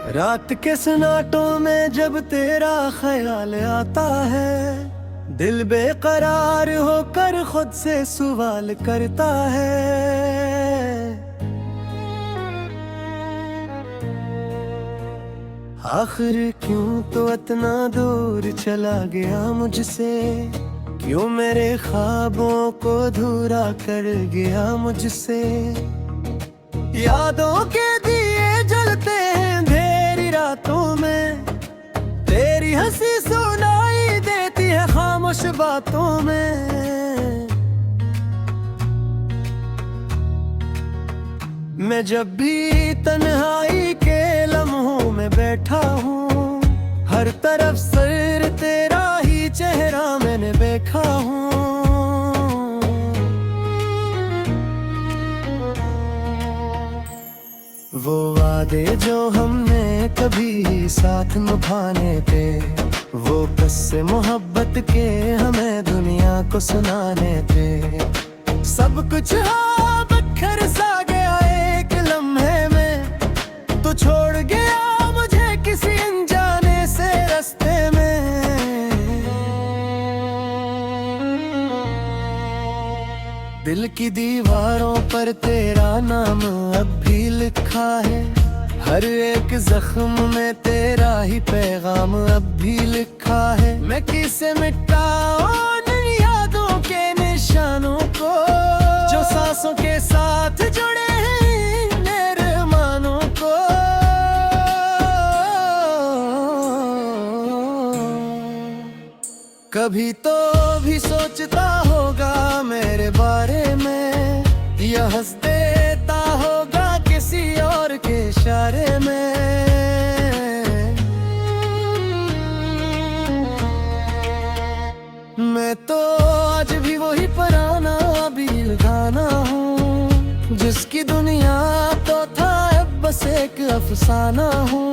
रात के सन्नाटों में जब तेरा ख्याल आता है, दिल बेकरार होकर खुद से सवाल करता है। आखिर क्यों तो इतना दूर चला गया मुझसे, क्यों मेरे ख्वाबों को अधूरा कर गया मुझसे। यादों के दिए जलते हैं अंधेरी रातों में, तेरी हंसी सुनाई देती है खामोश बातों में। मैं जब भी तन्हाई के लम्हों में बैठा हूँ, हर तरफ सर तेरा ही चेहरा मैंने देखा हूँ। वो वादे जो हमने कभी साथ निभाने थे, वो किस्से मोहब्बत के हमें दुनिया को सुनाने थे। सब कुछ बिखर सा गया एक लम्हे में, तू छोड़ गया मुझे किसी अनजाने से रास्ते में। दिल की दीवारों पर तेरा नाम अब भी लिखा है, हर एक जख्म में तेरा ही पैगाम अब भी लिखा है। मैं किसे मिटाऊं उन यादों के निशानों को, जो सांसों के साथ जुड़े हैं मेरे अरमानों को। कभी तो भी सोचता होगा मेरे बारे में, या हंस देता होगा किसी और के इशारे में। मैं तो आज भी वही पुराना दिल गाना हूँ, जिसकी दुनिया तो था अब बस एक अफसाना हूँ।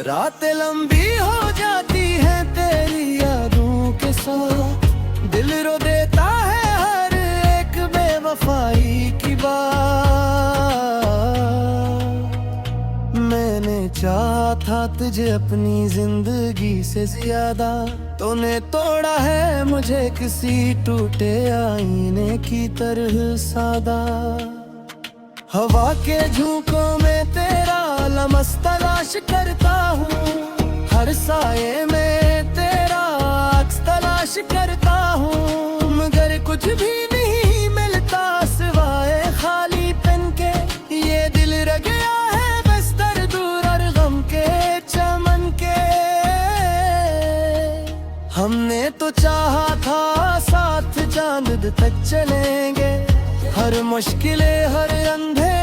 रातें लंबी हो जाती है तेरी यादों के साथ, दिल रो देता है हर एक बेवफाई की बात। मैंने चाहा था तुझे अपनी जिंदगी से ज्यादा, तूने तोड़ा है मुझे किसी टूटे आईने की तरह सादा। हवा के झोंकों में तेरा लम्हा तलाश करता हूँ, हर साये में तेरा अक्स तलाश करता हूँ। मगर कुछ भी नहीं मिलता सिवाय खाली पन के, ये दिल रह गया है बस दर्द और गम के चमन के। हमने तो चाहा था साथ चांद तक चलेंगे, हर मुश्किलें हर अंधे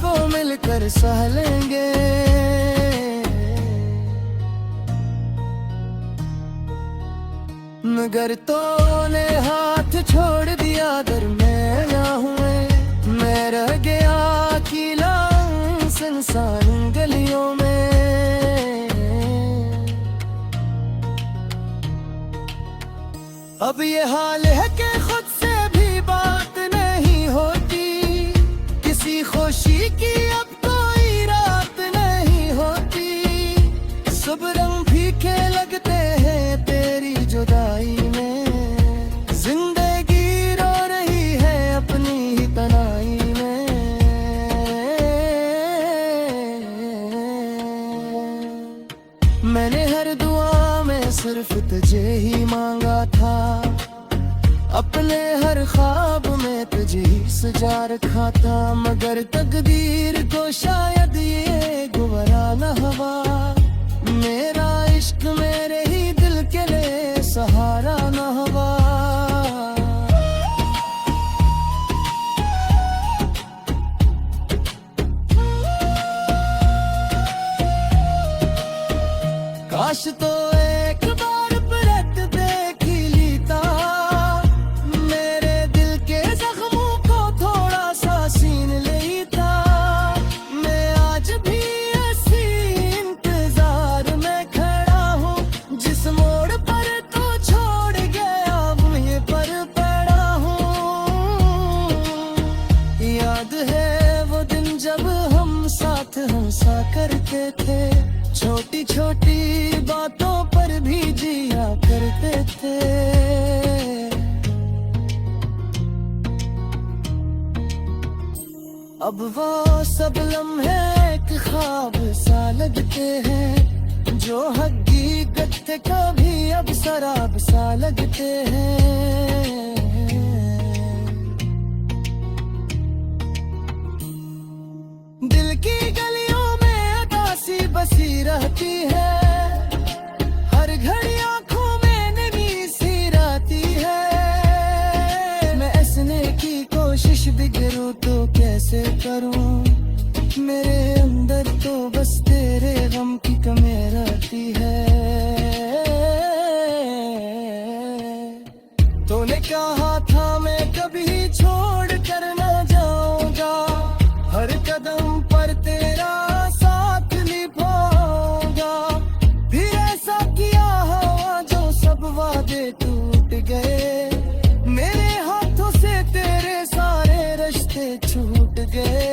को मिलकर सह लेंगे। मगर तूने हाथ छोड़ दिया दरमियां हुए, मैं रह गया अकेला सुनसान गलियों में। अब ये हाल है कि खुद से भी बात नहीं होती, किसी खुशी की अब कोई रात नहीं होती। सब रंग फीके लगते हैं तेरी जुदाई में, जिंदगी रो रही है अपनी ही तन्हाई में। मैंने हर दुआ में सिर्फ तुझे ही मांगा था, अपने हर ख्वाब में तुझे ही सजा रखा था। मगर तकदीर को शायद ये गवारा न हुआ, मेरा इश्क मेरे ही दिल के लिए सहारा न हुआ। काश तो एक बार परत देख ही लीता, मेरे दिल के जख्मों को थोड़ा सा सीन लेता। मैं आज भी ऐसी इंतजार में खड़ा हूँ, जिस मोड़ पर तो छोड़ गया वहीं पर पड़ा हूँ। करते थे, छोटी छोटी बातों पर भी जिया करते थे। अब वो सब लम्हे एक ख्वाब सा लगते हैं, जो हकीकत थे कभी अब शराब सा लगते हैं। दिल की गलियों में अदासी बसी रहती है, हर घड़ी आंखों में नमी सी रहती है। मैं हंसने की कोशिश भी करूं तो कैसे करूं, मेरे अंदर तो बस तेरे गम की कमी रहती है। तूने कहा था मैं कभी छोड़ कर न जाऊंगा, हर कदम पर तेरा साथ निभाऊंगा। फिर ऐसा किया हुआ जो सब वादे टूट गए, मेरे हाथों से तेरे सारे रिश्ते छूट गए।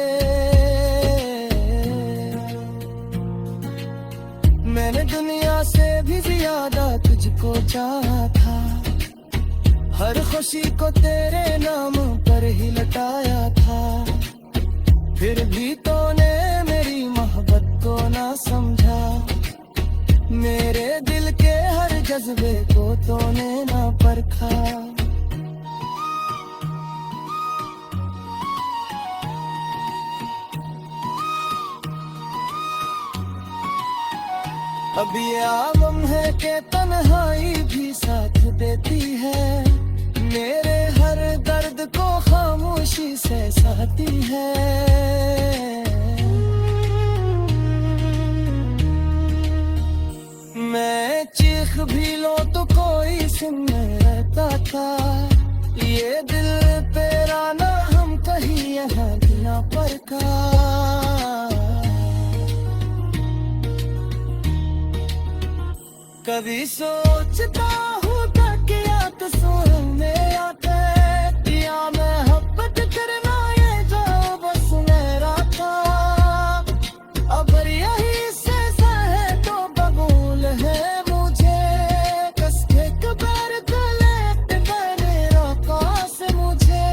मैंने दुनिया से भी ज्यादा तुझको चाहा था, हर खुशी को तेरे नाम पर ही लटाया था। फिर भी तूने मेरी मोहब्बत को ना समझा, मेरे दिल के हर जज्बे को तूने ना परखा। अब ये आलम है कि तन्हाई भी साथ देती है, मेरे हर दर्द को खामोशी से सहती है। मैं चीख भी लो तो कोई सुन नहीं रहता था, ये दिल तेरा ना हम कहीं यहाँ बिना पर का। कभी सोचता हूँ तकिया तो सोने आते, या मोहब्बत करना ये जो बस मेरा था। अगर यही से सहे तो बबूल है मुझे, कस के कबर गले बने रखा से मुझे।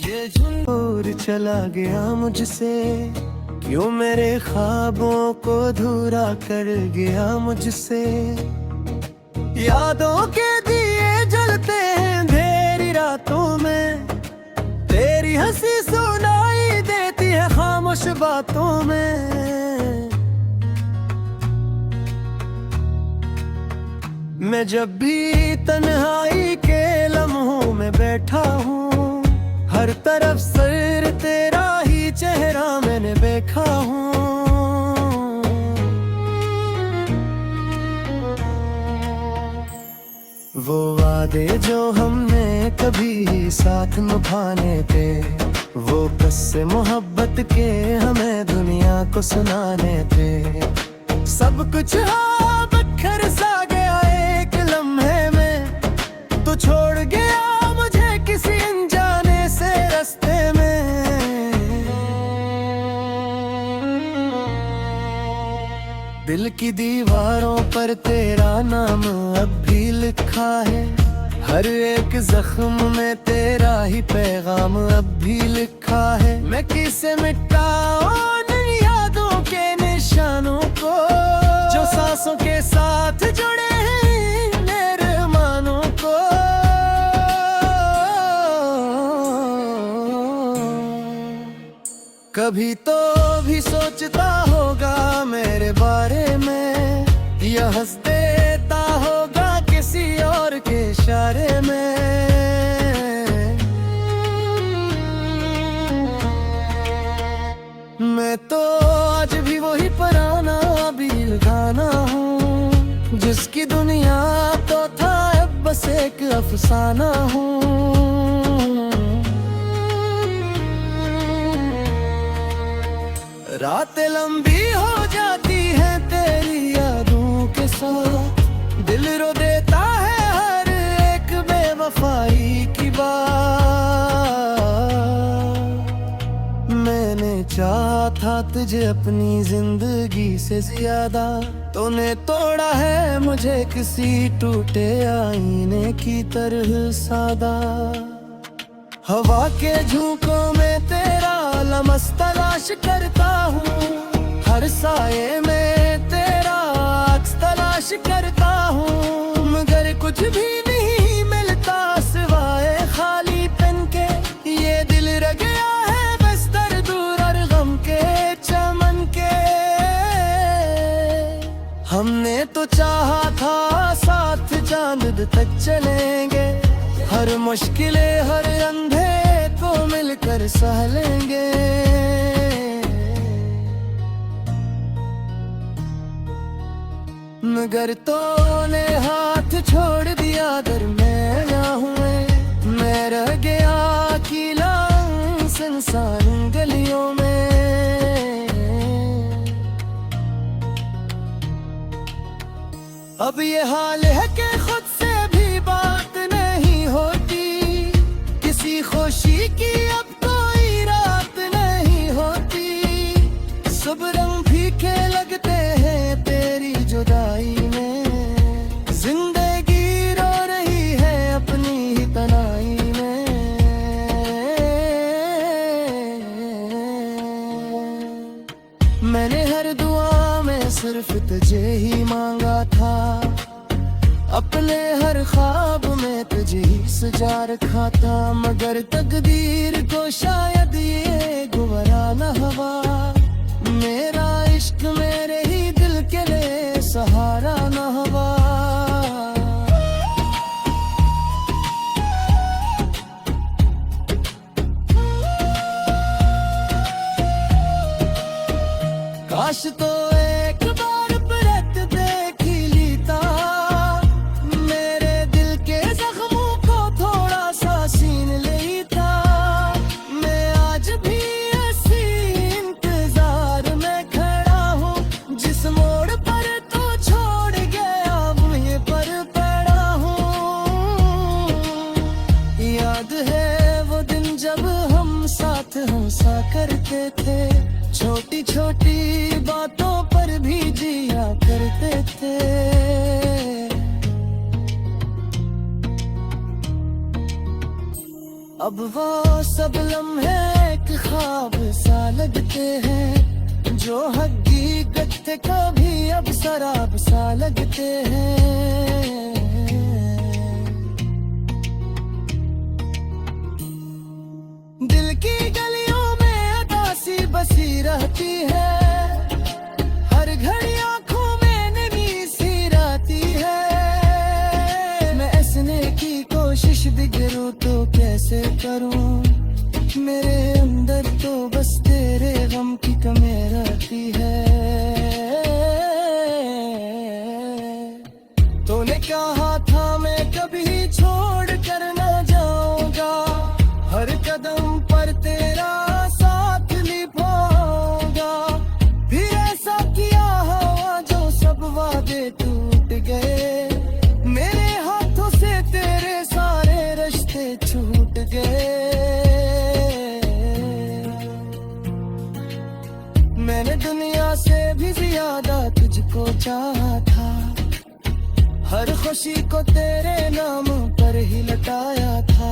ये झूठ चला गया मुझसे, क्यों मेरे ख्वाबों को अधूरा कर गया मुझसे। यादों के दिए जलते हैं अंधेरी रातों में, तेरी हंसी सुनाई देती है खामोश बातों में। मैं जब भी तन्हाई के लम्हों में बैठा हूँ, हर तरफ सर तेरा ही चेहरा मैंने देखा हूँ। वो वादे जो हमने कभी साथ निभाने थे, वो किस्से मोहब्बत के हमें दुनिया को सुनाने थे। सब कुछ हाँ बखर सा गया एक लम्हे में, तू छोड़ गया मुझे किसी अनजाने से रास्ते में। दिल की दीवारों पर तेरा नाम अब भी लिखा है, हर एक जख्म में तेरा ही पैगाम अब भी लिखा है। मैं किसे मिटाऊं उन यादों के निशानों को, जो सांसों के साथ जुड़े हैं मेरे मानों को। कभी तो भी सोचता होगा मेरे बारे में, या हंस देता होगा किसी और के इशारे में। मैं तो आज भी वही पुराना दिल गाना हूँ, जिसकी दुनिया तो था अब बस एक अफसाना हूँ। रातें लंबी हो जाती हैं तेरी यादों के साथ, दिल रो देता है हर एक बेवफाई की बात। मैंने चाहा था तुझे अपनी जिंदगी से ज्यादा, तूने तोड़ा है मुझे किसी टूटे आईने की तरह सादा। हवा के झोंकों में तेरा लम्स तलाश करता हूँ, हर साये में तेरा अक्स तलाश करता हूँ, मगर कुछ भी नहीं मिलता सिवाय खाली पेन के। ये दिल रह गया है बस दर्द और गम के चमन के। हमने तो चाहा था साथ चांद तक चलेंगे, हर मुश्किलें हर अंधे को मिलकर सह लेंगे। मगर तूने हाथ छोड़ दिया दरमियाना हुए, मैं रह गया अकेला सुनसान गलियों में। अब ये हाल है कि खुद से भी बात नहीं होती, किसी खुशी की अब कोई रात नहीं होती। सब रंग फीके लगते हैं तेरी जुदाई में, जिंदगी रो रही है अपनी ही तन्हाई में। मैंने हर दुआ में सिर्फ तुझे ही मांगा था, अपने हर ख्वाब में तुझे ही सजा रखा था, मगर तकदीर को शायद ये गुवारा न हुआ। मेरा इश्क मेरे ही दिल के लिए सहारा न हुआ। काश तो एक बार परत देख ही लीता, मेरे दिल के जख्मों को थोड़ा सा सीन लेता। मैं आज भी ऐसी इंतजार में खड़ा हूँ, जिस मोड़ पर तो छोड़ गया वहीं पर पड़ा हूँ। याद है वो दिन जब हम साथ हंसा करते थे, छोटी छोटी बातों पर भी जिया करते थे। अब वो सब लम्हे एक ख्वाब सा लगते हैं, जो हकीकत थे कभी अब शराब सा लगते हैं। दिल की गलियों में अदासी बसी रहती है, हर घड़ी आंखों में नमी सी रहती है। मैं हंसने की कोशिश भी करूं तो कैसे करूं, मेरे अंदर तो बस तेरे गम की कमी रहती है। तूने कहा था मैं कभी छोड़ कर न जाऊंगा, हर कदम पर तेरा साथ निभाऊंगा। फिर ऐसा किया हुआ जो सब वादे टूट गए, मेरे हाथों से तेरे सारे रिश्ते छूट गए। मैंने दुनिया से भी ज्यादा तुझको चाहा था, हर खुशी को तेरे नाम पर ही लटाया था।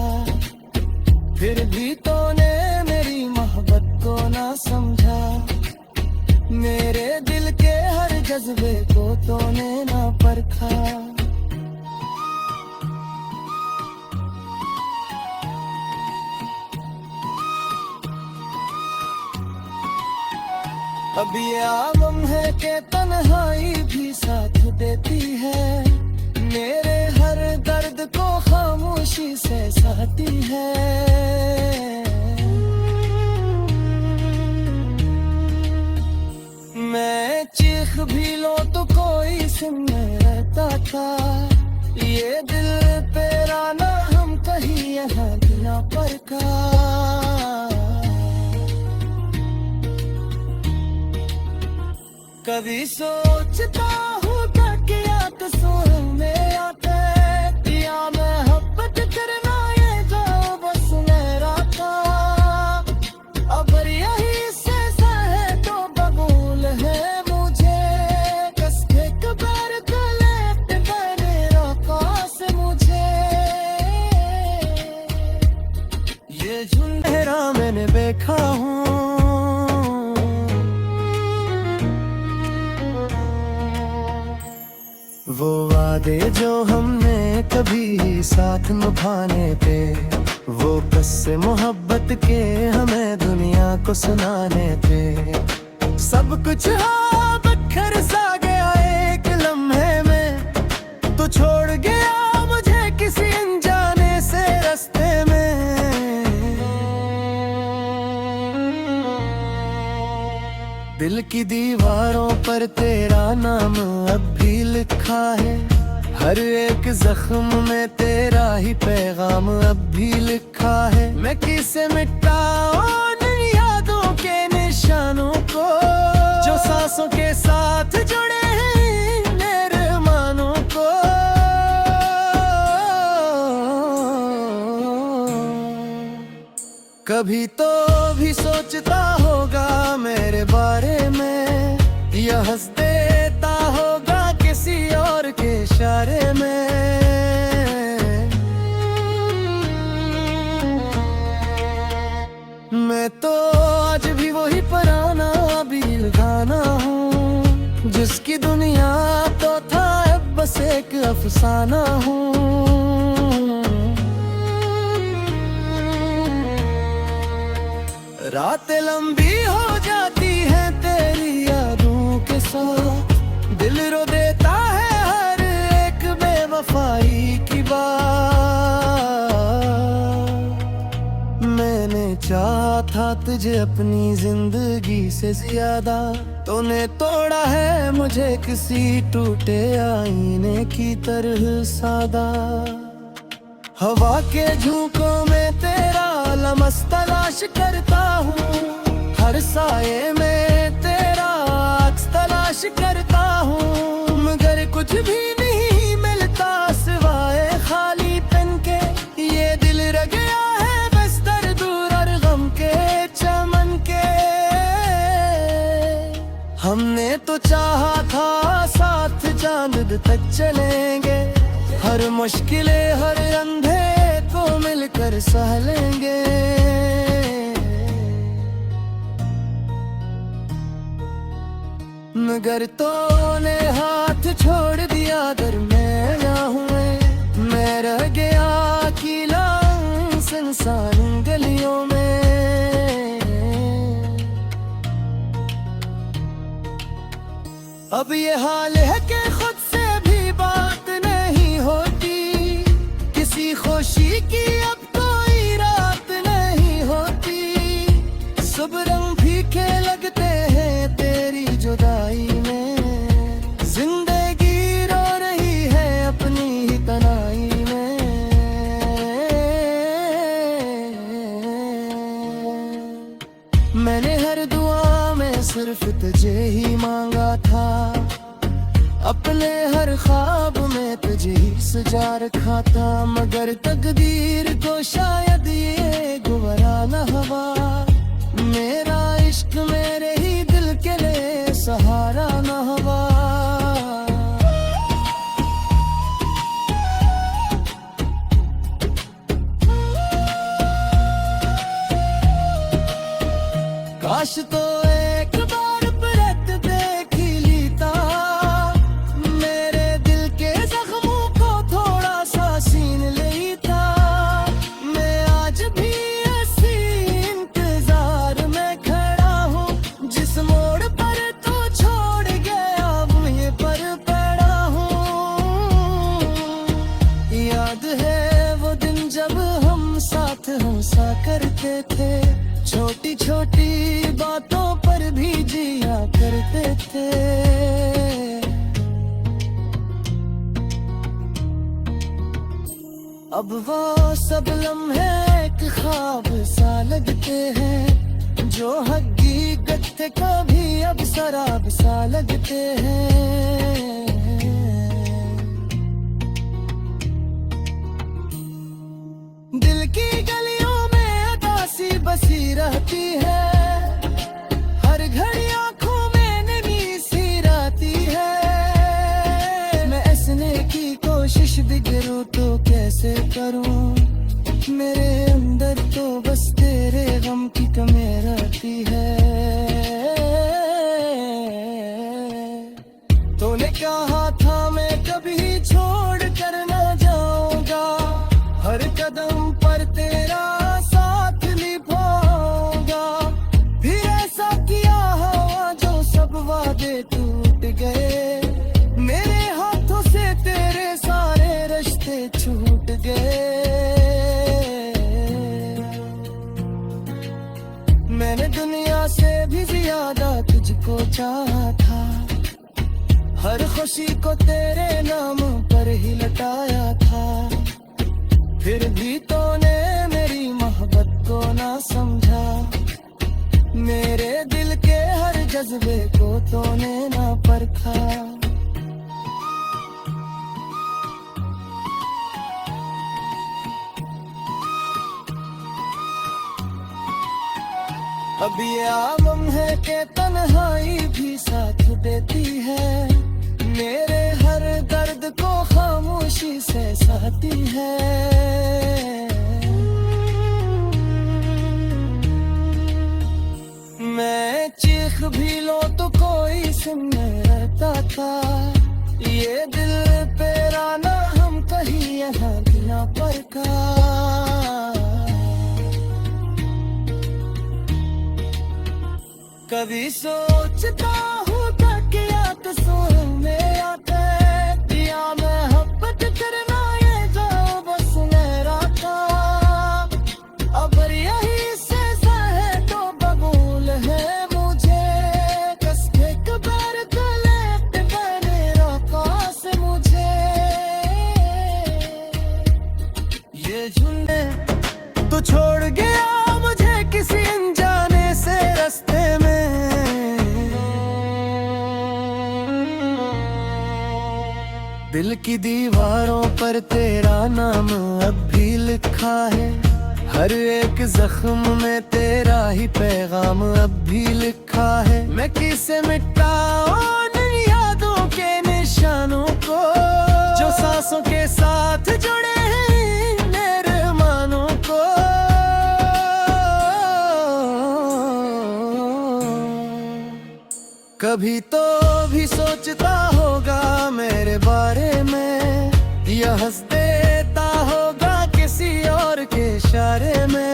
फिर भी तूने मेरी मोहब्बत को ना समझा, मेरे दिल के हर जज्बे को तूने ना परखा। अब ये आलम है कि तन्हाई भी साथ देती है, मेरे हर दर्द को खामोशी से सहती है। मैं चीख भी लो तो कोई सुन रहता था, ये दिल तेरा ना हम कहीं यहाँ बिना पर का। कभी सोचता हूँ तकिया तो सोने में आते, या मोहब्बत करना ये जो बस मेरा था। अब यही से वादे जो हमने कभी साथ निभाने थे, वो किस्से मोहब्बत के हमें दुनिया को सुनाने थे। सब कुछ बिखर सा गया एक लम्हे में, तो छोड़ गया मुझे किसी अनजाने से रास्ते में। दिल की दीवारों पर तेरा नाम अब भी लिखा है, हर एक जख्म में तेरा ही पैगाम अब भी लिखा है। मैं किसे मिटाऊं उन यादों के निशानों को, जो सांसों के साथ जुड़े हैं मेरे मानों को। कभी तो भी सोचता होगा मेरे बारे में, या हंस देता होगा किसी और के इशारे में। मैं तो आज भी वही पुराना बील गाना हूँ, जिसकी दुनिया तो था अब बस एक अफसाना हूँ। रातें लंबी हो जाती हैं तेरी यादों के साथ, दिल रो देता है हर एक बेवफाई की बात। मैंने चाहा था तुझे अपनी जिंदगी से ज्यादा, तूने तोड़ा है मुझे किसी टूटे आईने की तरह सादा। हवा के झोंकों में तेरा लम्हा तलाश करता हूँ, हर साये में तेरा अक्स तलाश करता हूँ, मगर कुछ भी नहीं मिलता सिवाय खालीपन के। ये दिल रह गया है बस दर्द और गम के चमन के। हमने तो चाहा था साथ चांद तक चलेंगे, हर मुश्किलें हर अंधे को मिलकर सह लेंगे। मगर तूने हाथ छोड़ दिया दरमिया हुए, मैं रह गया अकेला सुनसान गलियों में। अब ये हाल है कि खुद से भी बात नहीं होती, किसी खुशी की अब कोई रात नहीं होती। सब रंग फीके लगते हैं तेरी जुदाई में, जिंदगी रो रही है अपनी ही तन्हाई में। मैंने हर दुआ में सिर्फ तुझे ही मांगा था, अपने हर ख्वाब में तुझे ही सजा रखा था। मगर तकदीर को शायद ये गवारा न हुआ, मेरा इश्क मेरे ही दिल के लिए सहारा न हुआ। काश तो एक बार परत देख ही लीता, मेरे दिल के जख्मों को थोड़ा सा सीन लेता। मैं आज भी ऐसी इंतजार में खड़ा हूँ, जिस मोड़ पर तो छोड़ गया वहीं पर पड़ा हूँ। याद है वो दिन जब हम साथ हंसा करते थे, छोटी छोटी बातों पर भी जिया करते थे। अब वो सब लम्हे एक ख्वाब सा लगते हैं, जो हकीकत थे कभी अब शराब सा लगते हैं। दिल की गलियों में अदासी बसी रहती है, हर घड़ी आंखों में नमी सी रहती है। मैं हंसने की कोशिश भी करूं तो कैसे करूं, मेरे अंदर तो बस तेरे गम की कमी रहती है। तूने धागे टूट गए, मेरे हाथों से तेरे सारे रिश्ते छूट गए। मैंने दुनिया से भी ज्यादा तुझको चाहा था, हर खुशी को तेरे नाम पर ही लटाया था। फिर भी तूने मेरी मोहब्बत को ना समझा, मेरे दिल के हर जज्बे को तूने ना परखा। अब ये आलम है कि तन्हाई भी साथ देती है, मेरे हर दर्द को खामोशी से सहती है। मैं चीख भी लो तो कोई सुनने रहता था, ये दिल पे राना हम कहीं यहाँ बिना परखा। कभी सोचता हूँ तकिया तस्वीर में आते, या मोहब्बत करना ये जो बस मेरा था। अगर यही से सहे तो बबूल है मुझे, कसके कबर गले पे बने रखा से मुझे। ये झुंडे तो छोड़ गया मुझे किसी अनजाने से रास्ते में, दिल की दीवारों पर तेरा नाम अब भी लिखा है, हर एक जख्म में तेरा ही पैगाम अब भी लिखा है। मैं किसे मिटाऊं उन यादों के निशानों को, जो सांसों के साथ जुड़े हैं इन अरमानों को। कभी तो भी सोचता होगा मेरे बारे में, या हंस देता होगा किसी और के इशारे में।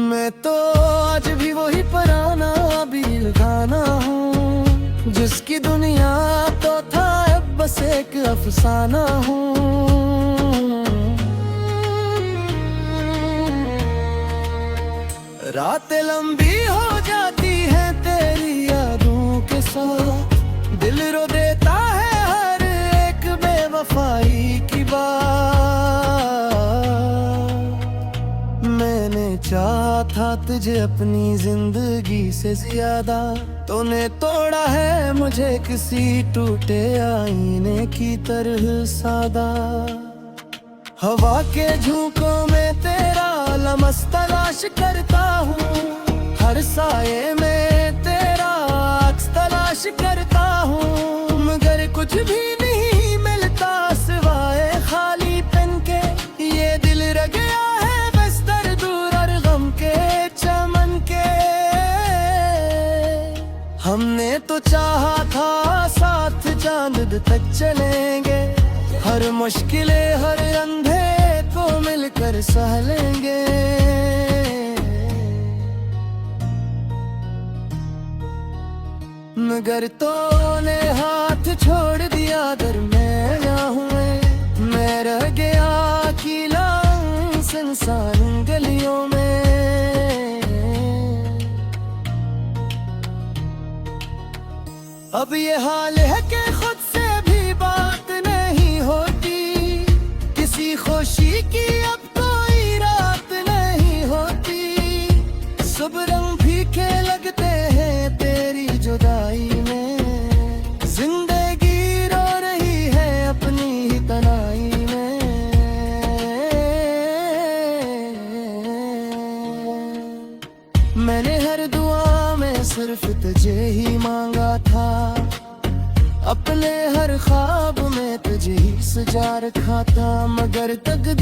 मैं तो आज भी वही पुराना अबील गाना हूँ, जिसकी दुनिया तो था अब बस एक अफसाना हूँ। रातें लंबी हो जाती हैं तेरी यादों के साथ, दिल रो देता है हर एक बेवफाई की बात। मैंने चाहा था तुझे अपनी जिंदगी से ज्यादा, तूने तोड़ा है मुझे किसी टूटे आईने की तरह सादा। हवा के झोंकों में तेरा लम्स तलाश करता हूँ, हर साये में तेरा अक्स तलाश करता हूँ। मगर कुछ भी नहीं मिलता सिवाय खालीपन के, ये दिल रह गया है बस दर्द और गम के चमन के। हमने तो चाहा था साथ चांद तक चलेंगे, हर मुश्किलें हर अंधे को मिलकर सह लेंगे। मगर तूने हाथ छोड़ दिया दरमियां हुए, मैं रह गया अकेला सुनसान गलियों में। अब ये हाल है कि खुद से भी बात नहीं होती, किसी खुशी की अब कोई रात नहीं होती। सब रंग फीके लगते हैं तेरी जुदाई में, जिंदगी रो रही है अपनी ही तन्हाई में। मैंने हर दुआ में सिर्फ तुझे ही मांगा था, अपने हर ख्वाब में तुझे ही सजा रखा था। मगर तकदीर